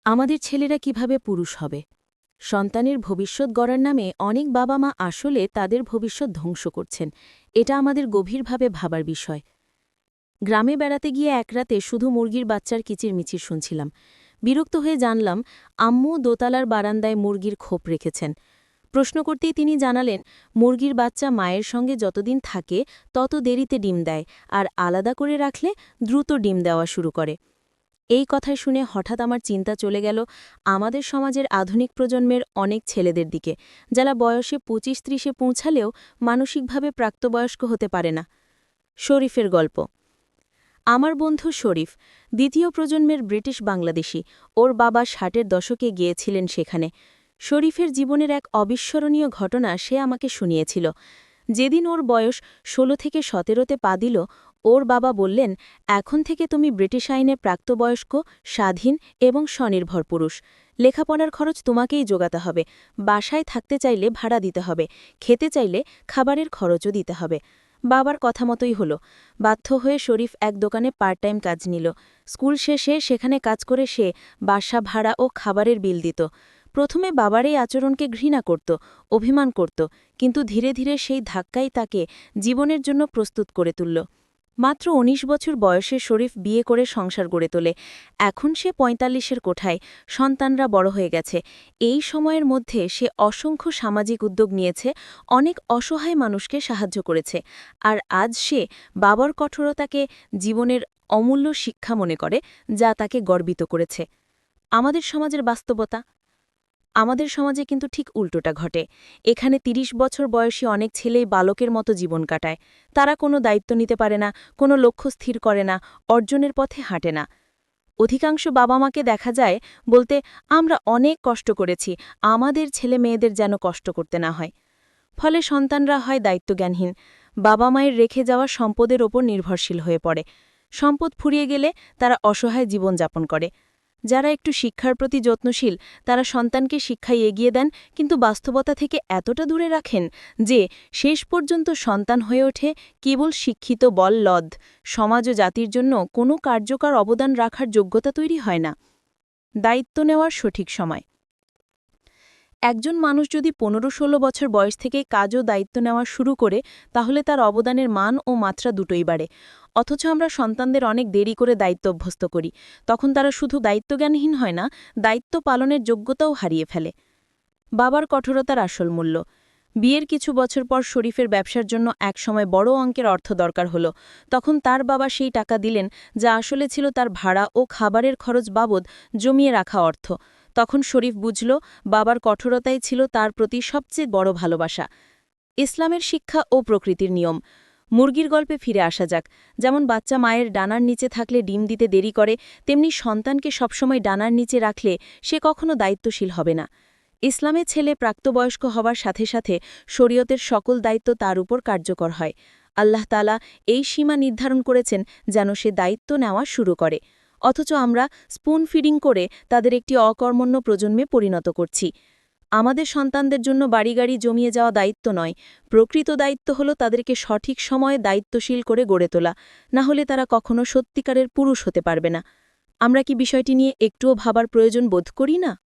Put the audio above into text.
আমাদের ছেলেরা কিভাবে পুরুষ হবে? সন্তানের ভবিষ্যৎ গড়ার নামে অনেক বাবা মা আসলে তাদের ভবিষ্যৎ ধ্বংস করছেন। এটা আমাদের গভীরভাবে ভাবার বিষয়। গ্রামে বেড়াতে গিয়ে এক রাতে শুধু মুরগির বাচ্চার কিচিরমিচির শুনছিলাম। বিরক্ত হয়ে জানলাম আম্মু দোতলার বারান্দায় মুরগির খোপ রেখেছেন। প্রশ্ন করতেই তিনি জানালেন, মুরগির বাচ্চা মায়ের সঙ্গে যতদিন থাকে তত দেরিতে ডিম দেয়, আর আলাদা করে রাখলে দ্রুত ডিম দেওয়া শুরু করে। এই কথায় শুনে হঠাৎ আমার চিন্তা চলে গেল আমাদের সমাজের আধুনিক প্রজন্মের অনেক ছেলেদের দিকে, যারা বয়সে ২৫-৩০-এ পৌঁছালেও মানসিকভাবে প্রাপ্তবয়স্ক হতে পারে না। শরীফের গল্প। আমার বন্ধু শরীফ দ্বিতীয় প্রজন্মের ব্রিটিশ বাংলাদেশী। ওর বাবা ৬০-এর দশকে গিয়েছিলেন সেখানে। শরীফের জীবনের এক অবিস্মরণীয় ঘটনা সে আমাকে শুনিয়েছিল। যেদিন ওর বয়স ১৬ থেকে ১৭তে পা দিল, ওর বাবা বললেন, এখন থেকে তুমি ব্রিটিশ আইনে প্রাপ্তবয়স্ক, স্বাধীন এবং স্বনির্ভর পুরুষ। লেখাপড়ার খরচ তোমাকেই জোগাতে হবে, বাসায় থাকতে চাইলে ভাড়া দিতে হবে, খেতে চাইলে খাবারের খরচও দিতে হবে। বাবার কথা মতোই হল। বাধ্য হয়ে শরীফ এক দোকানে পার্ট টাইম কাজ নিল। স্কুল শেষে সেখানে কাজ করে সে বাসা ভাড়া ও খাবারের বিল দিত। প্রথমে বাবার এই আচরণকে ঘৃণা করত, অভিমান করত, কিন্তু ধীরে ধীরে সেই ধাক্কাই তাকে জীবনের জন্য প্রস্তুত করে তুলল। মাত্র ১৯ বছর বয়সে শরীফ বিয়ে করে সংসার গড়ে তোলে। এখন সে ৪৫-এর কোঠায়, সন্তানরা বড় হয়ে গেছে। এই সময়ের মধ্যে সে অসংখ্য সামাজিক উদ্যোগ নিয়েছে, অনেক অসহায় মানুষকে সাহায্য করেছে। আর আজ সে বাবার কঠোরতাকে জীবনের অমূল্য শিক্ষা মনে করে, যা তাকে গর্বিত করেছে। আমাদের সমাজের বাস্তবতা। আমাদের সমাজে কিন্তু ঠিক উল্টোটা ঘটে। এখানে ৩০ বছর বয়সী অনেক ছেলেই বালকের মতো জীবন কাটায়। তারা কোনো দায়িত্ব নিতে পারে না, কোনো লক্ষ্য স্থির করে না, অর্জনের পথে হাঁটে না। অধিকাংশ বাবা মাকে দেখা যায় বলতে, আমরা অনেক কষ্ট করেছি, আমাদের ছেলে মেয়েদের যেন কষ্ট করতে না হয়। ফলে সন্তানরা হয় দায়িত্বজ্ঞানহীন, বাবা মায়ের রেখে যাওয়া সম্পদের ওপর নির্ভরশীল হয়ে পড়ে। সম্পদ ফুরিয়ে গেলে তারা অসহায় জীবনযাপন করে। যারা একটু শিক্ষার প্রতি যত্নশীল তারা সন্তানকে শিক্ষায় এগিয়ে দেন, কিন্তু বাস্তবতা থেকে এতটা দূরে রাখেন যে শেষ পর্যন্ত সন্তান হয়ে ওঠে কেবল শিক্ষিত বললদ, সমাজ ও জাতির জন্য কোনো কার্যকর অবদান রাখার যোগ্যতা তৈরি হয় না। দায়িত্ব নেওয়ার সঠিক সময়। একজন মানুষ যদি ১৫-১৬ বছর বয়স থেকে কাজ ও দায়িত্ব নেওয়া শুরু করে, তাহলে তার অবদানের মান ও মাত্রা দুটোই বাড়ে। অথচ আমরা সন্তানদের অনেক দেরি করে দায়িত্ব অভ্যস্ত করি। তখন তারা শুধু দায়িত্বজ্ঞানহীন হয় না, দায়িত্ব পালনের যোগ্যতাও হারিয়ে ফেলে। বাবার কঠোরতার আসল মূল্য। বিয়ের কিছু বছর পর শরীফের ব্যবসার জন্য একসময় বড় অঙ্কের অর্থ দরকার হলো। তখন তার বাবা সেই টাকা দিলেন, যা আসলে ছিল তার ভাড়া ও খাবারের খরচ বাবদ জমিয়ে রাখা অর্থ। তখন শরীফ বুঝল, বাবার কঠোরতাই ছিল তার প্রতি সবচেয়ে বড় ভালোবাসা। ইসলামের শিক্ষা ও প্রকৃতির নিয়ম। মুরগির গল্পে ফিরে আসা যাক। যেমন বাচ্চা মায়ের ডানার নিচে থাকলে ডিম দিতে দেরি করে, তেমনি সন্তানকে সবসময় ডানার নিচে রাখলে সে কখনো দায়িত্বশীল হবে না। ইসলামে ছেলে প্রাপ্তবয়স্ক হওয়ার সাথে সাথে শরীয়তের সকল দায়িত্ব তার উপর কার্যকর হয়। আল্লাহ তাআলা এই সীমা নির্ধারণ করেছেন যেন সে দায়িত্ব নেওয়া শুরু করে। অথচ আমরা স্পুন ফিডিং করে তাদের একটি অকর্মণ্য প্রজন্মে পরিণত করছি। আমাদের সন্তানদের জন্য বাড়ি-গাড়ি জমিয়ে যাওয়া দায়িত্ব নয়, প্রকৃত দায়িত্ব হলো তাদেরকে সঠিক সময়ে দায়িত্বশীল করে গড়ে তোলা, না হলে তারা কখনো সত্যিকারের পুরুষ হতে পারবে না। আমরা কি বিষয়টি নিয়ে একটুও ভাবার প্রয়োজন বোধ করি না?